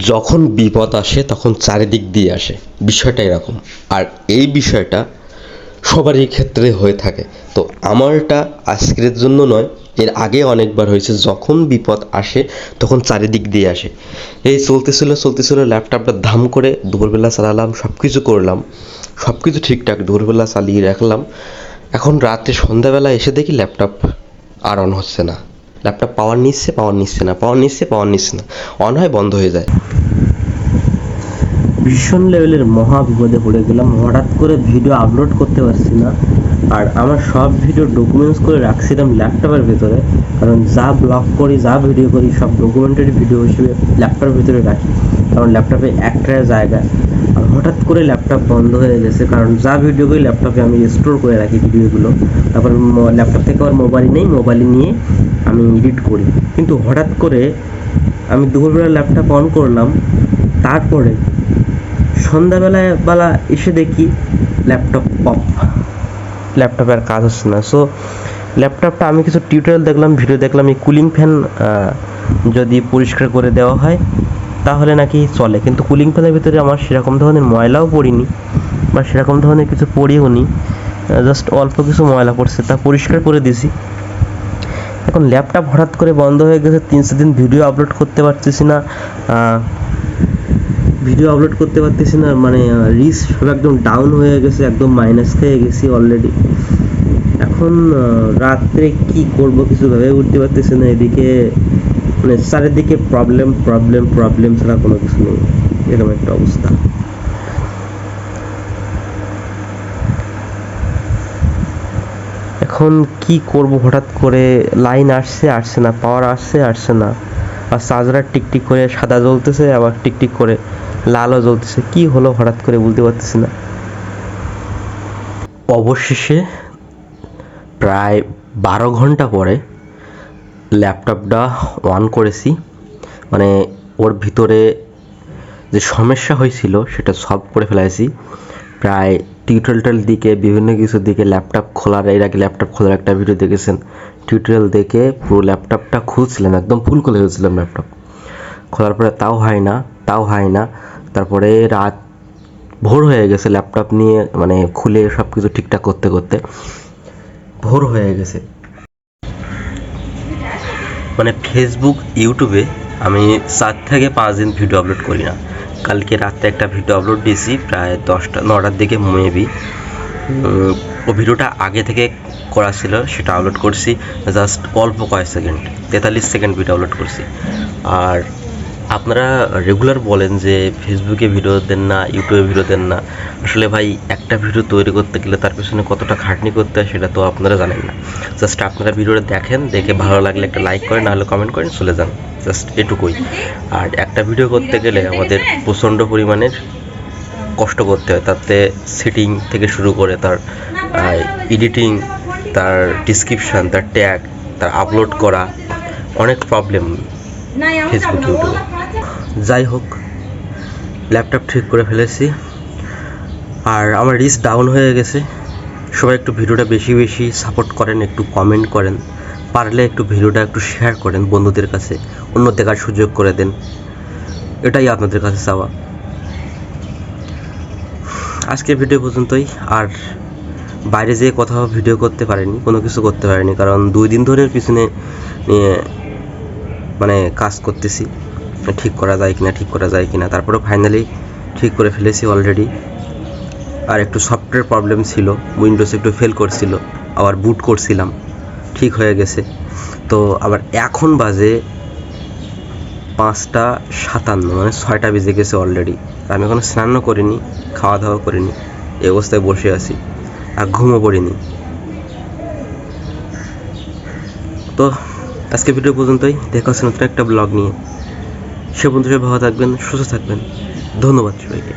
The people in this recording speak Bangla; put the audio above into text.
যখন বিপদ আসে তখন চারিদিক দিয়ে আসে, বিষয়টা এরকম। আর এই বিষয়টা সবারই ক্ষেত্রে হয়ে থাকে। তো আমারটা আজকের জন্য নয়, এর আগে অনেকবার হয়েছে। যখন বিপদ আসে তখন চারিদিক দিয়ে আসে। এই চলতেছিল ল্যাপটপটা ধাম করে দুপুরবেলা চালালাম, সব কিছু করলাম, সব কিছু ঠিকঠাক দুপুরবেলা চালিয়ে রাখলাম। এখন রাতে সন্ধ্যাবেলা এসে দেখি ল্যাপটপ আর অন হচ্ছে না। ল্যাপটপ পাওয়ার নিচ্ছে না, অন হয় বন্ধ হয়ে যায়। ভীষণ লেভেলের মহা বিপদে পড়ে গেলাম। হঠাৎ করে ভিডিও আপলোড করতে পারছি না। আর আমার সব ভিডিও ডকুমেন্টস করে রাখছিলাম ল্যাপটপের ভিতরে, কারণ যা ব্লগ করি, যা ভিডিও করি, সব ডকুমেন্টারি ভিডিও হিসেবে ল্যাপটপের ভিতরে রাখি, কারণ ল্যাপটপে একটা জায়গা। আর হঠাৎ করে ল্যাপটপ বন্ধ হয়ে গেছে, কারণ যা ভিডিও করি ল্যাপটপে আমি স্টোর করে রাখি ভিডিওগুলো। তারপর ল্যাপটপ থেকে আবার মোবাইলে নিয়ে আমি এডিট করি। কিন্তু হঠাৎ করে আমি দুপুরবেলা ল্যাপটপ অন করলাম, তারপরে সন্ধ্যাবেলা এসে দেখি ল্যাপটপ অফ, ল্যাপটপে আর কাজ হচ্ছে না। সো ল্যাপটপটা আমি কিছু টিউটোরিয়াল দেখলাম, ভিডিও দেখলাম, এই কুলিং ফ্যান যদি পরিষ্কার করে দেওয়া হয় তাহলে নাকি চলে। কিন্তু কুলিং ফ্যানের ভিতরে আমার সেরকম ধরনের ময়লাও পড়িনি, বা সেরকম ধরনের কিছু পড়িও নি, জাস্ট অল্প কিছু ময়লা পড়ছে, তা পরিষ্কার করে দিছি। এখন ল্যাপটপ হঠাৎ করে বন্ধ হয়ে গেছে, 3-4 দিন ভিডিও আপলোড করতে পারতেছি না, মানে রিচ সব একদম ডাউন হয়ে গেছে, একদম মাইনাস খেয়ে গেছি অলরেডি। এখন রাত্রে কি করব কিছু ভেবে উঠতে পারতেছি না। এদিকে মানে চারিদিকে প্রবলেম ছাড়া কোনো কিছু নেই, এরকম একটা অবস্থা। এখন কি করব, হঠাৎ করে লাইন আসছে না, পাওয়ার আসছে না, আর চার্জার টিকটিক করে সাদা জ্বলতেছে, আবার টিকটিক করে লালও জ্বলতেছে। কি হলো হঠাৎ করে বুঝতে পারতেছি না। অবশেষে প্রায় 12 ঘন্টা পরে ল্যাপটপটা অন করেছি, মানে ওর ভিতরে যে সমস্যা হয়েছিল সেটা সলভ করে ফেলাইছি। প্রায় টিউটোরিয়াল দিকে, বিভিন্ন কিছুর দিকে, ল্যাপটপ খোলার, এর আগে ল্যাপটপ খোলার একটা ভিডিও দেখেছেন, টিউটোরিয়াল দেখে পুরো ল্যাপটপটা খুলছিলাম, একদম ফুল খুলে ফেলছিলাম ল্যাপটপ। খোলার পরে তাও হয় না। তারপরে রাত ভোর হয়ে গেছে, ল্যাপটপ নিয়ে মানে খুলে সব কিছু ঠিকঠাক করতে করতে ভোর হয়ে গেছে। মানে ফেসবুক, ইউটিউবে আমি 4 থেকে 5 দিন ভিডিও আপলোড করি না। কালকে রাতে একটা ভিডিও আপলোড দিয়েছি প্রায় 9টার দিকে মেবি। ও ভিডিওটা আগে থেকে করা ছিল, সেটা আপলোড করছি জাস্ট অল্প কয়েক সেকেন্ড, 43 সেকেন্ড ভিডিও আপলোড করছি। আর আপনারা রেগুলার বলেন যে ফেসবুকে ভিডিও দেন না, ইউটিউবে ভিডিও দেন না। আসলে ভাই, একটা ভিডিও তৈরি করতে গেলে তার পেছনে কতটা খাটনি করতে হয় সেটা তো আপনারা জানেন না। জাস্ট আপনারা ভিডিওটা দেখেন, দেখে ভালো লাগলে একটা লাইক করেন, নাহলে কমেন্ট করেন, চলে যান, জাস্ট এটুকুই। আর একটা ভিডিও করতে গেলে আমাদের প্রচণ্ড পরিমাণের কষ্ট করতে হয়, তাতে সেটিং থেকে শুরু করে তার এডিটিং, তার ডিসক্রিপশান, তার ট্যাগ, তার আপলোড করা, অনেক প্রবলেম ফেসবুক, ইউটিউবে। যাই হোক, ল্যাপটপ ঠিক করে ফেলেছি, আর আমার রিচ ডাউন হয়ে গেছে। সবাই একটু ভিডিওটা বেশি সাপোর্ট করেন, একটু কমেন্ট করেন, পারলে একটু ভিডিওটা একটু শেয়ার করেন বন্ধুদের কাছে, অন্য দেখার সুযোগ করে দেন, এটাই আপনাদের কাছে চাওয়া। আজকের ভিডিও পর্যন্তই। আর বাইরে যেয়ে কোথাও ভিডিও করতে পারিনি, কোনো কিছু করতে পারিনি, কারণ 2 দিন ধরে পিছনে নিয়ে মানে কাজ করতেছি, ঠিক করা যায় কিনা। তারপরেও ফাইনালি ঠিক করে ফেলেছি অলরেডি। আর একটু সফটওয়্যার প্রবলেম ছিল, উইন্ডোজ একটু ফেল করছিল, আবার বুট করছিলাম, ঠিক হয়ে গেছে। তো আবার এখন বাজে 5টা 57, মানে 6টা বেজে গেছে অলরেডি। আমি এখনও স্নানও করিনি, খাওয়া দাওয়া করিনি, এই অবস্থায় বসে আছি, আর ঘুমও পড়িনি। তো আজকে ভিডিও পর্যন্তই, দেখা হচ্ছে নতুন একটা ব্লগ নিয়ে। সে পর্যন্ত সবাই ভালো থাকবেন, সুস্থ থাকবেন। ধন্যবাদ সবাইকে।